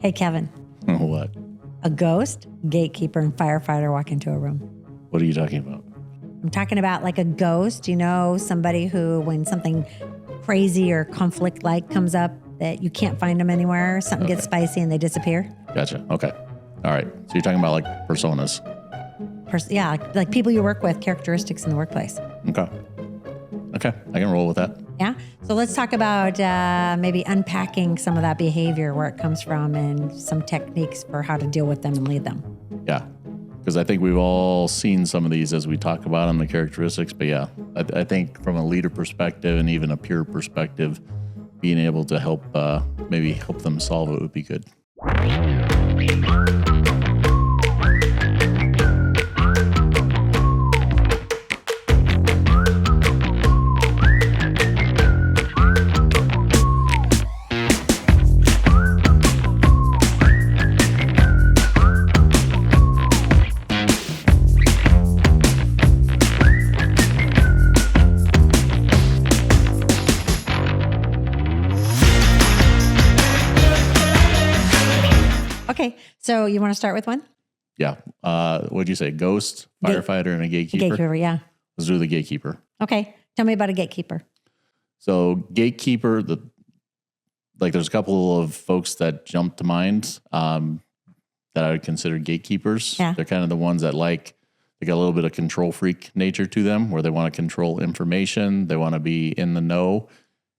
Hey, Kevin, What? a ghost, gatekeeper, and firefighter walk into a room. What are you talking about? I'm talking about like a ghost, somebody who, when something crazy or conflict like comes up, that you can't find them anywhere, something gets spicy and they disappear. Gotcha. Okay. All right. So you're talking about like personas. Like people you work with, characteristics in the workplace. Okay. Okay. I can roll with that. Yeah. So let's talk about maybe unpacking some of that behavior, where it comes from, and some techniques for how to deal with them and lead them. Yeah. Because I think we've all seen some of these as we talk about them, the characteristics. But yeah, I think from a leader perspective and even a peer perspective, being able to help them solve it would be good. Okay, so you want to start with one? Yeah. What'd you say? Ghost, firefighter, and a gatekeeper? Gatekeeper, yeah. Let's do the gatekeeper. Okay, tell me about a gatekeeper. So gatekeeper, there's a couple of folks that jump to mind that I would consider gatekeepers. Yeah. They're kind of the ones that they got a little bit of control freak nature to them, where they want to control information. They want to be in the know.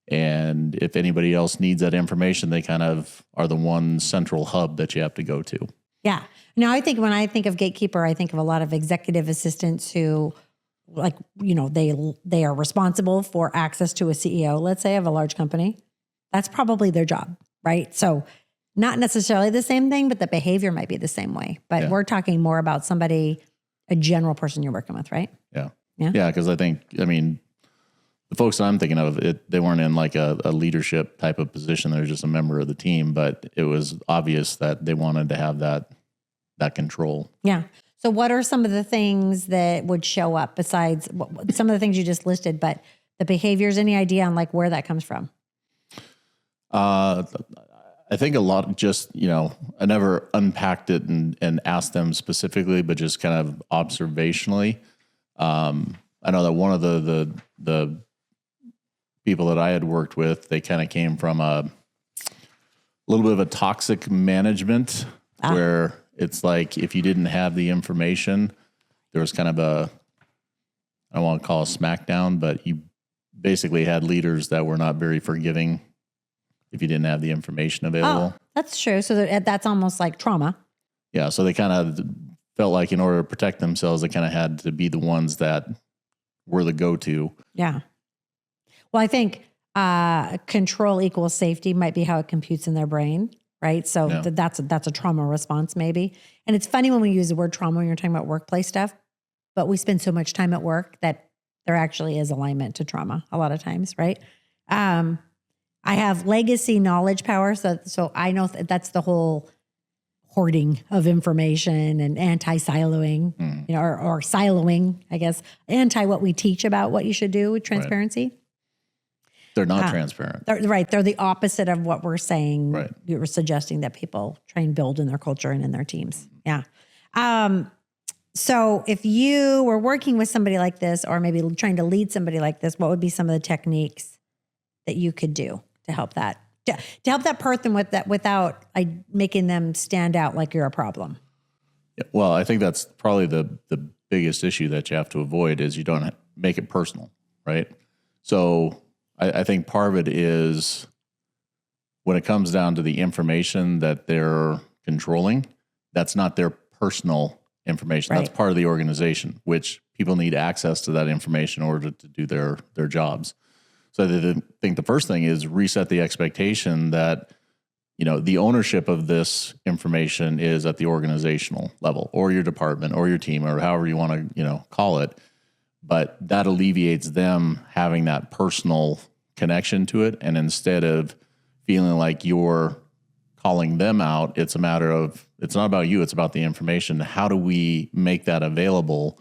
And if anybody else needs that information, they kind of are the one central hub that you have to go to. Yeah. Now, when I think of gatekeeper, I think of a lot of executive assistants who, they are responsible for access to a CEO, let's say, of a large company. That's probably their job, right? So not necessarily the same thing, but the behavior might be the same way. But We're talking more about somebody, a general person you're working with, right? Yeah. Yeah. Yeah. Because the folks that I'm thinking of, they weren't in like a leadership type of position. They were just a member of the team, but it was obvious that they wanted to have that control. Yeah. So what are some of the things that would show up besides some of the things you just listed, but the behaviors, any idea on like where that comes from? I think a lot just, I never unpacked it and asked them specifically, but just kind of observationally. I know that one of the people that I had worked with, they kind of came from a little bit of a toxic management where it's like, if you didn't have the information, there was kind of I don't want to call it a smackdown, but you basically had leaders that were not very forgiving if you didn't have the information available. Oh, that's true. So that's almost like trauma. Yeah. So they kind of felt like in order to protect themselves, they kind of had to be the ones that were the go-to. Yeah. Well, I think control equals safety might be how it computes in their brain, right? So that's a trauma response maybe. And it's funny when we use the word trauma when you're talking about workplace stuff, but we spend so much time at work that there actually is alignment to trauma a lot of times, right? I have legacy knowledge power, so I know that's the whole hoarding of information and anti-siloing, or siloing, I guess, anti what we teach about what you should do with transparency. Right. They're not transparent. They're the opposite of what we're saying. Right. You were suggesting that people try and build in their culture and in their teams. Yeah. So if you were working with somebody like this, or maybe trying to lead somebody like this, what would be some of the techniques that you could do to help that? To help that person with that without making them stand out like you're a problem. Yeah, well, I think that's probably the biggest issue that you have to avoid is you don't make it personal, right? So I think part of it is when it comes down to the information that they're controlling, that's not their personal information. Right. That's part of the organization, which people need access to that information in order to do their jobs. So I think the first thing is reset the expectation that, the ownership of this information is at the organizational level or your department or your team or however you want to, call it. But that alleviates them having that personal connection to it. And instead of feeling like you're calling them out, it's not about you, it's about the information. How do we make that available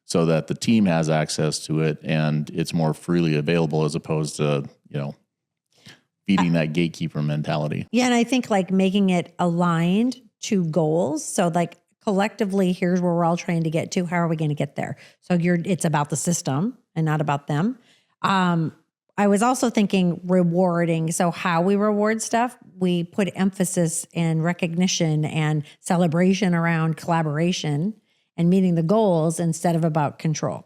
so that the team has access to it and it's more freely available as opposed to, feeding that gatekeeper mentality. Yeah. And I think like making it aligned to goals. So like collectively, here's where we're all trying to get to. How are we going to get there? So it's about the system and not about them. I was also thinking rewarding. So how we reward stuff, we put emphasis and recognition and celebration around collaboration and meeting the goals instead of about control.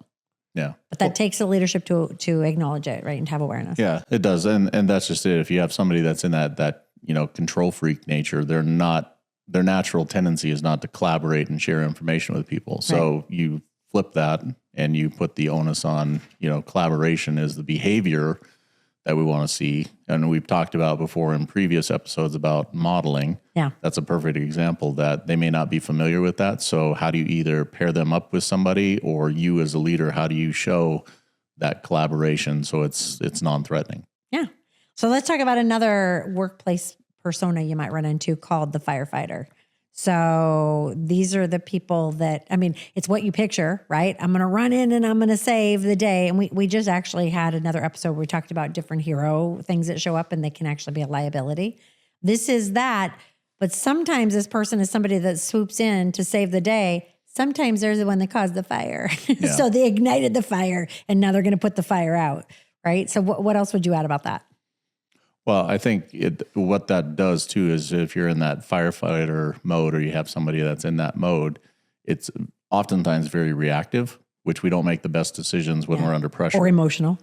Yeah. But that takes the leadership to acknowledge it, right? And have awareness. Yeah, it does. And that's just it. If you have somebody that's in that control freak nature, their natural tendency is not to collaborate and share information with people. So Right. you flip that and you put the onus on, collaboration is the behavior that we want to see. And we've talked about before in previous episodes about modeling. Yeah. That's a perfect example that they may not be familiar with that. So how do you either pair them up with somebody, or you as a leader, how do you show that collaboration so it's non-threatening? Yeah. So let's talk about another workplace persona you might run into called the firefighter. So these are the people that, it's what you picture, right? I'm going to run in and I'm going to save the day. And we just actually had another episode where we talked about different hero things that show up and they can actually be a liability. This is that. But sometimes this person is somebody that swoops in to save the day. Sometimes they're the one that caused the fire. Yeah. So they ignited the fire and now they're going to put the fire out, right? So what else would you add about that? Well, I think what that does too is if you're in that firefighter mode or you have somebody that's in that mode, it's oftentimes very reactive, which we don't make the best decisions when we're under pressure. Or emotional.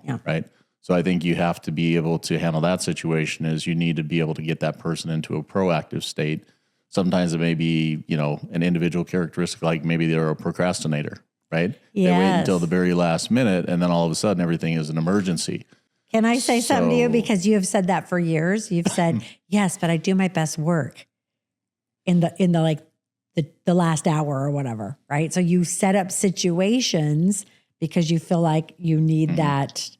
Yeah. Right? So I think you have to be able to handle that situation is you need to be able to get that person into a proactive state. Sometimes it may be, an individual characteristic, like maybe they're a procrastinator, right? Yes. They wait until the very last minute and then all of a sudden everything is an emergency. Can I say something to you? Because you have said that for years. You've said, yes, but I do my best work in the last hour or whatever, right? So you set up situations because you feel like you need that,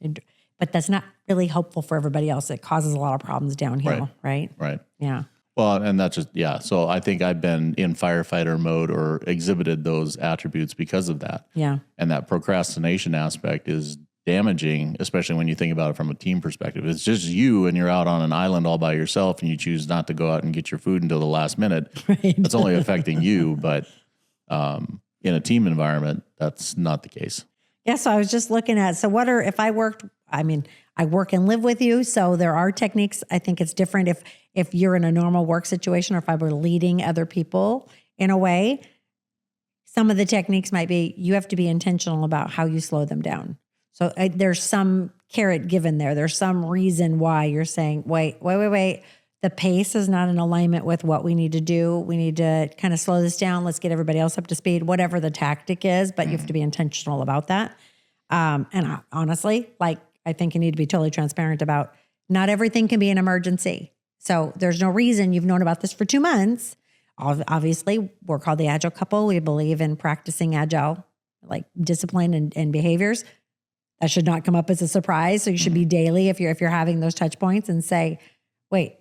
but that's not really helpful for everybody else. It causes a lot of problems downhill, right? Right. Yeah. Well, and that's just, So I think I've been in firefighter mode or exhibited those attributes because of that. Yeah. And that procrastination aspect is damaging, especially when you think about it from a team perspective. It's just you and you're out on an island all by yourself and you choose not to go out and get your food until the last minute. Right. That's only affecting you. But in a team environment, that's not the case. Yeah. So I was just looking at, if I worked, I work and live with you. So there are techniques. I think it's different if you're in a normal work situation or if I were leading other people in a way. Some of the techniques might be, you have to be intentional about how you slow them down. So there's some carrot given there. There's some reason why you're saying, wait. The pace is not in alignment with what we need to do. We need to kind of slow this down. Let's get everybody else up to speed, whatever the tactic is, but you have to be intentional about that. And honestly, I think you need to be totally transparent about not everything can be an emergency. So there's no reason you've known about this for 2 months. Obviously, we're called the Agile Couple. We believe in practicing Agile, like discipline and behaviors. That should not come up as a surprise. So you should be daily if you're having those touch points and say, wait,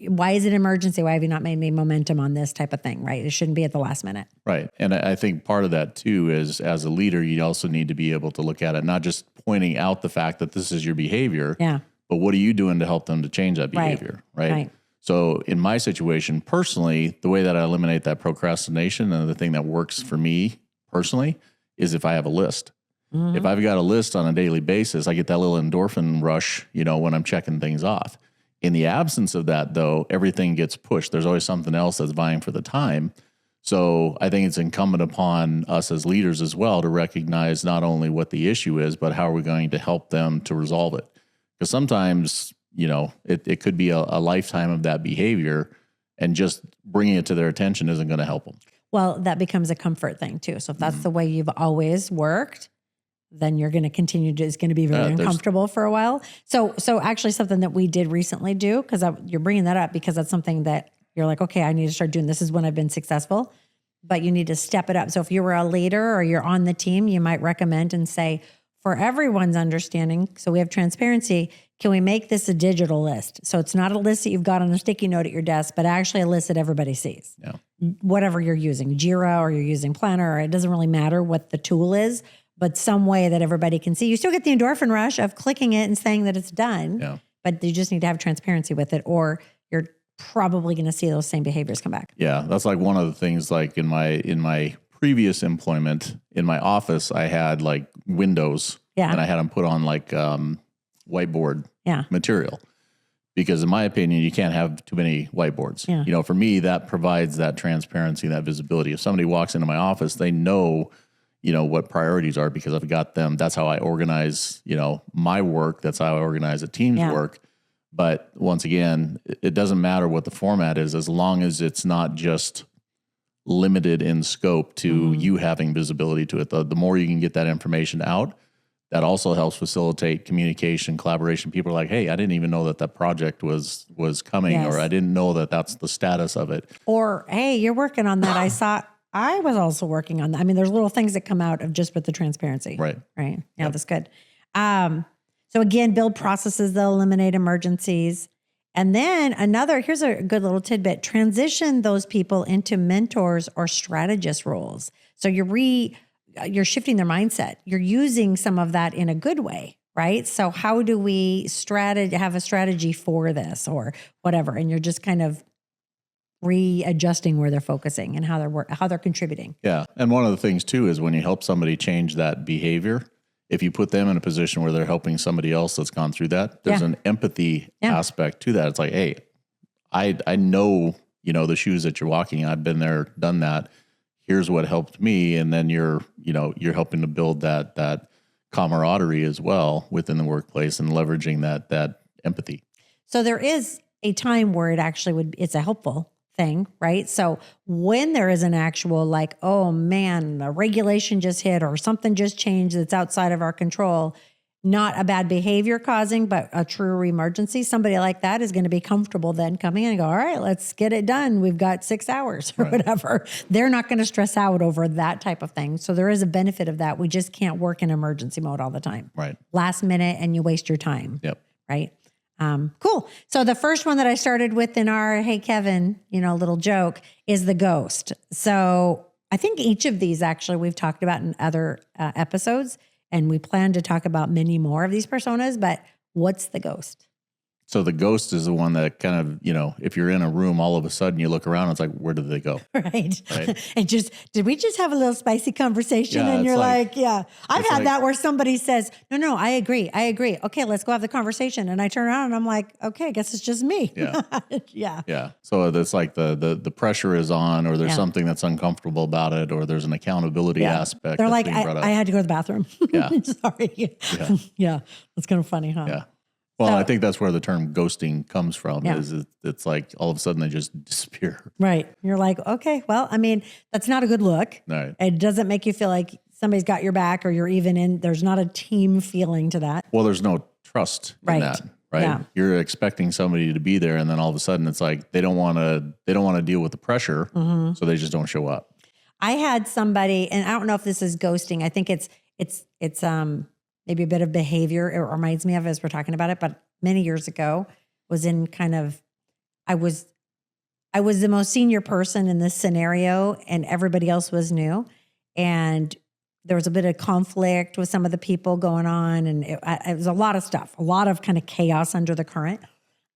why is it an emergency? Why have you not made me momentum on this type of thing, right? It shouldn't be at the last minute. Right. And I think part of that too is as a leader, you also need to be able to look at it, not just pointing out the fact that this is your behavior, but what are you doing to help them to change that behavior, right? So in my situation, personally, the way that I eliminate that procrastination and the thing that works for me personally is if I have a list. Mm-hmm. If I've got a list on a daily basis, I get that little endorphin rush, when I'm checking things off. In the absence of that, though, everything gets pushed. There's always something else that's vying for the time. So I think it's incumbent upon us as leaders as well to recognize not only what the issue is, but how are we going to help them to resolve it? Because sometimes, it could be a lifetime of that behavior, and just bringing it to their attention isn't going to help them. Well, that becomes a comfort thing too. So if that's the way you've always worked, then you're going to continue to, it's going to be very uncomfortable for a while. So actually something that we did recently do, because you're bringing that up because that's something that you're like, okay, I need to start doing. This is when I've been successful, but you need to step it up. So if you were a leader or you're on the team, you might recommend and say, for everyone's understanding, so we have transparency, can we make this a digital list? So it's not a list that you've got on a sticky note at your desk, but actually a list that everybody sees. Yeah. Whatever you're using, Jira or you're using Planner, or it doesn't really matter what the tool is, but some way that everybody can see. You still get the endorphin rush of clicking it and saying that it's done. Yeah. but you just need to have transparency with it, or you're probably going to see those same behaviors come back. Yeah, that's like one of the things. Like in my previous employment in my office, I had like windows, and I had them put on like whiteboard material, because in my opinion, you can't have too many whiteboards. Yeah. You know, for me, that provides that transparency, that visibility. If somebody walks into my office, they know, you know, what priorities are, because I've got them. That's how I organize, you know, my work. That's how I organize a team's work. But once again, it doesn't matter what the format is, as long as it's not just limited in scope to you having visibility to it. The more you can get that information out, that also helps facilitate communication, collaboration. People are like, hey, I didn't even know that project was coming, or I didn't know that that's the status of it. Or, hey, you're working on that. I saw I was also working on that. I mean, there's little things that come out of just with the transparency. Right. Right. Yeah, that's good. So again, build processes that eliminate emergencies. And then here's a good little tidbit, transition those people into mentors or strategist roles. So you're shifting their mindset. You're using some of that in a good way, right? So how do we have a strategy for this or whatever? And you're just kind of readjusting where they're focusing and how they're contributing. Yeah. And one of the things too is when you help somebody change that behavior, if you put them in a position where they're helping somebody else that's gone through that, there's an empathy aspect to that. It's like, hey, I know, you know, the shoes that you're walking. I've been there, done that. Here's what helped me. And then you're helping to build that camaraderie as well within the workplace and leveraging that empathy. So there is a time where it's a helpful thing, right? So when there is an actual like, oh man, a regulation just hit or something just changed that's outside of our control, not a bad behavior causing, but a true emergency, somebody like that is going to be comfortable then coming in and go, all right, let's get it done. We've got 6 hours or whatever. They're not going to stress out over that type of thing. So there is a benefit of that. We just can't work in emergency mode all the time. Right. Last minute and you waste your time. Yep. Right. Cool. So the first one that I started with in our, hey, Kevin, little joke is the ghost. So I think each of these actually we've talked about in other episodes, and we plan to talk about many more of these personas, but what's the ghost? So the ghost is the one that kind of, if you're in a room, all of a sudden you look around, it's like, where did they go? Right. And did we just have a little spicy conversation? And you're like, yeah. I've had that where somebody says, no, I agree. Okay, let's go have the conversation. And I turn around and I'm like, okay, I guess it's just me. Yeah. Yeah. Yeah. So it's like the pressure is on, or there's something that's uncomfortable about it, or there's an accountability aspect. They're like, I had to go to the bathroom. Yeah. Sorry. Yeah. That's kind of funny, huh? Yeah. Well, I think that's where the term ghosting comes from, is it's like all of a sudden they just disappear. Right. You're like, okay, well, I mean, that's not a good look. Right. It doesn't make you feel like somebody's got your back or you're even in, there's not a team feeling to that. Well, there's no trust in that, right? Yeah. You're expecting somebody to be there, and then all of a sudden it's like they don't want to deal with the pressure, so they just don't show up. I had somebody, and I don't know if this is ghosting. I think it's maybe a bit of behavior. It reminds me of as we're talking about it, but many years ago was in I was the most senior person in this scenario and everybody else was new. And there was a bit of conflict with some of the people going on. And it was a lot of stuff, a lot of kind of chaos under the current.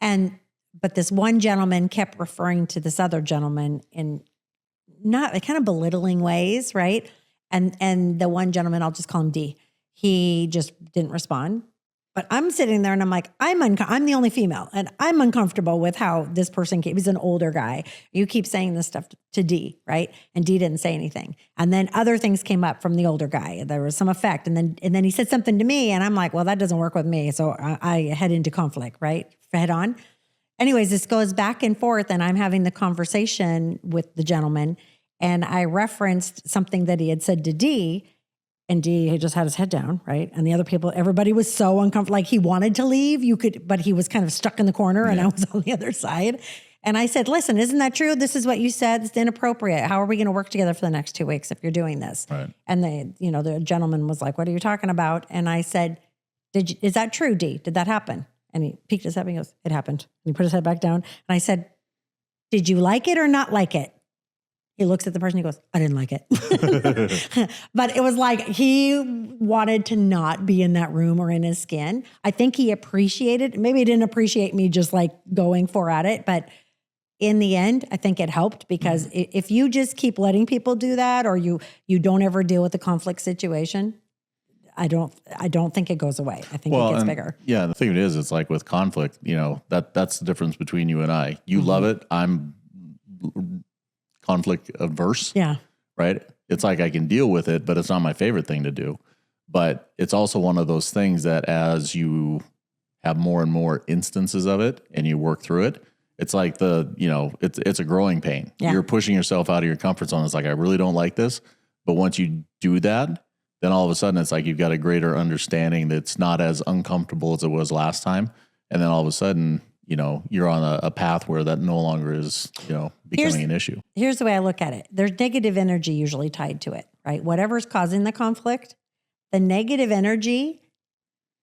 But this one gentleman kept referring to this other gentleman in not kind of belittling ways. Right. And the one gentleman, I'll just call him D. He just didn't respond. But I'm sitting there and I'm like, I'm the only female and I'm uncomfortable with how this person came. He's an older guy. You keep saying this stuff to D, right? And D didn't say anything. And then other things came up from the older guy. There was some effect. And then he said something to me and I'm like, well, that doesn't work with me. So I head into conflict, right? Head on. Anyways, this goes back and forth and I'm having the conversation with the gentleman and I referenced something that he had said to D. And D, he just had his head down, right? And the other people, everybody was so uncomfortable. Like he wanted to leave, but he was kind of stuck in the corner and I was on the other side. And I said, listen, isn't that true? This is what you said. It's inappropriate. How are we going to work together for the next 2 weeks if you're doing this? Right. And the gentleman was like, what are you talking about? And I said, is that true, D? Did that happen? And he peeked his head and he goes, it happened. And he put his head back down. And I said, did you like it or not like it? He looks at the person, he goes, I didn't like it. But it was like he wanted to not be in that room or in his skin. I think he appreciated, maybe he didn't appreciate me just like going for at it, but in the end, I think it helped because if you just keep letting people do that or you don't ever deal with the conflict situation, I don't think it goes away. I think it gets bigger. Yeah, the thing it is, it's like with conflict, that's the difference between you and I. You love it. I'm conflict averse. Yeah. Right? It's like I can deal with it, but it's not my favorite thing to do. But it's also one of those things that as you have more and more instances of it and you work through it, it's like it's a growing pain. Yeah. You're pushing yourself out of your comfort zone. It's like, I really don't like this. But once you do that, then all of a sudden it's like you've got a greater understanding that's not as uncomfortable as it was last time. And then all of a sudden, you're on a path where that no longer is, becoming an issue. Here's the way I look at it. There's negative energy usually tied to it, right? Whatever's causing the conflict, the negative energy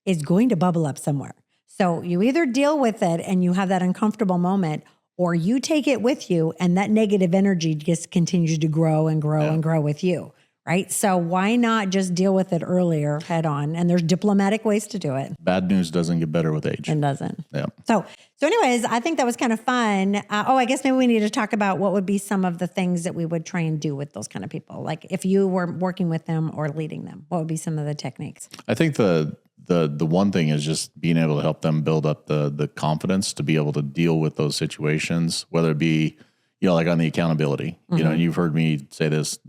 is going to bubble up somewhere. So you either deal with it and you have that uncomfortable moment, or you take it with you and that negative energy just continues to grow and grow and grow with you. Right. So why not just deal with it earlier head on? And there's diplomatic ways to do it. Bad news doesn't get better with age. It doesn't. Yeah. So anyways, I think that was kind of fun. I guess maybe we need to talk about what would be some of the things that we would try and do with those kind of people. Like if you were working with them or leading them, what would be some of the techniques? I think the one thing is just being able to help them build up the confidence to be able to deal with those situations, whether it be, like on the accountability, and you've heard me say this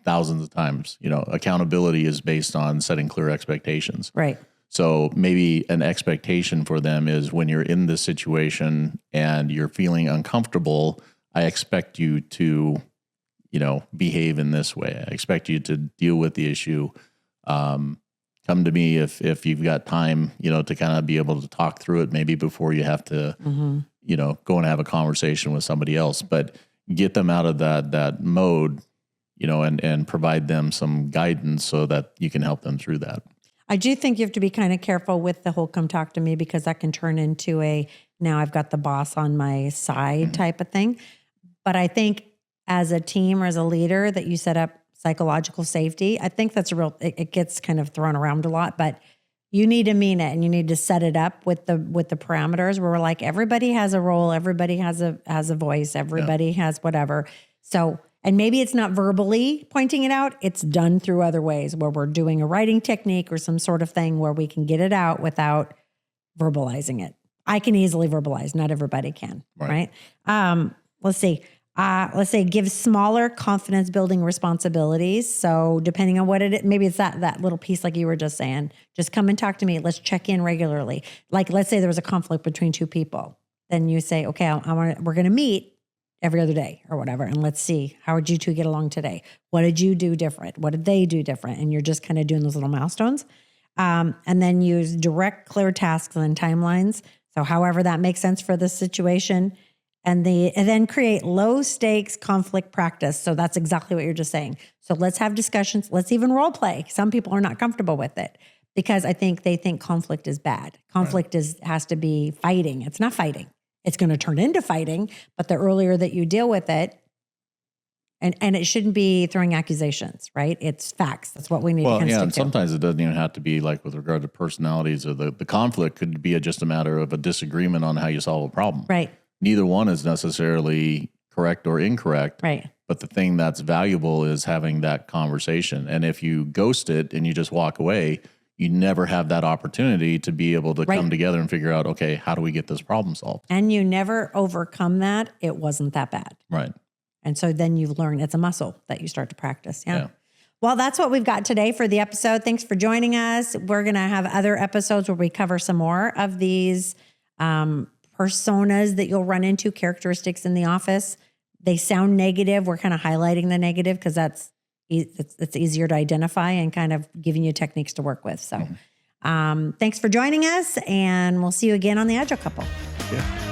thousands of times, accountability is based on setting clear expectations. Right. So maybe an expectation for them is when you're in this situation and you're feeling uncomfortable, I expect you to, behave in this way. I expect you to deal with the issue. Come to me if you've got time, to kind of be able to talk through it maybe before you have to, go and have a conversation with somebody else, but get them out of that mode, and provide them some guidance so that you can help them through that. I do think you have to be kind of careful with the whole come talk to me because that can turn into now I've got the boss on my side type of thing. But I think as a team or as a leader that you set up psychological safety, I think that's it gets kind of thrown around a lot, but you need to mean it and you need to set it up with the parameters where we're like, everybody has a role, everybody has a voice, everybody has whatever. So, and maybe it's not verbally pointing it out, it's done through other ways where we're doing a writing technique or some sort of thing where we can get it out without verbalizing it. I can easily verbalize, not everybody can, right? Let's see. Let's say give smaller confidence building responsibilities. So depending on what it is, maybe it's that little piece like you were just saying, just come and talk to me. Let's check in regularly. Like let's say there was a conflict between two people. Then you say, okay, we're going to meet every other day or whatever. And let's see, how did you two get along today? What did you do different? What did they do different? And you're just kind of doing those little milestones. And then use direct, clear tasks and timelines. So however that makes sense for the situation. And then create low stakes conflict practice. So that's exactly what you're just saying. So let's have discussions. Let's even role play. Some people are not comfortable with it because I think they think conflict is bad. Conflict has to be fighting. It's not fighting. It's going to turn into fighting, but the earlier that you deal with it, and it shouldn't be throwing accusations, right? It's facts. That's what we need to stick to. And sometimes it doesn't even have to be like with regard to personalities or the conflict could be just a matter of a disagreement on how you solve a problem. Right. Neither one is necessarily correct or incorrect. Right. But the thing that's valuable is having that conversation. And if you ghost it and you just walk away, you never have that opportunity to be able to come together and figure out, okay, how do we get this problem solved? And you never overcome that. It wasn't that bad. Right. And so then you've learned it's a muscle that you start to practice. Yeah. Well, that's what we've got today for the episode. Thanks for joining us. We're going to have other episodes where we cover some more of these personas that you'll run into, characteristics in the office. They sound negative. We're kind of highlighting the negative because it's easier to identify and kind of giving you techniques to work with. So thanks for joining us, and we'll see you again on the Agile Couple. Yeah.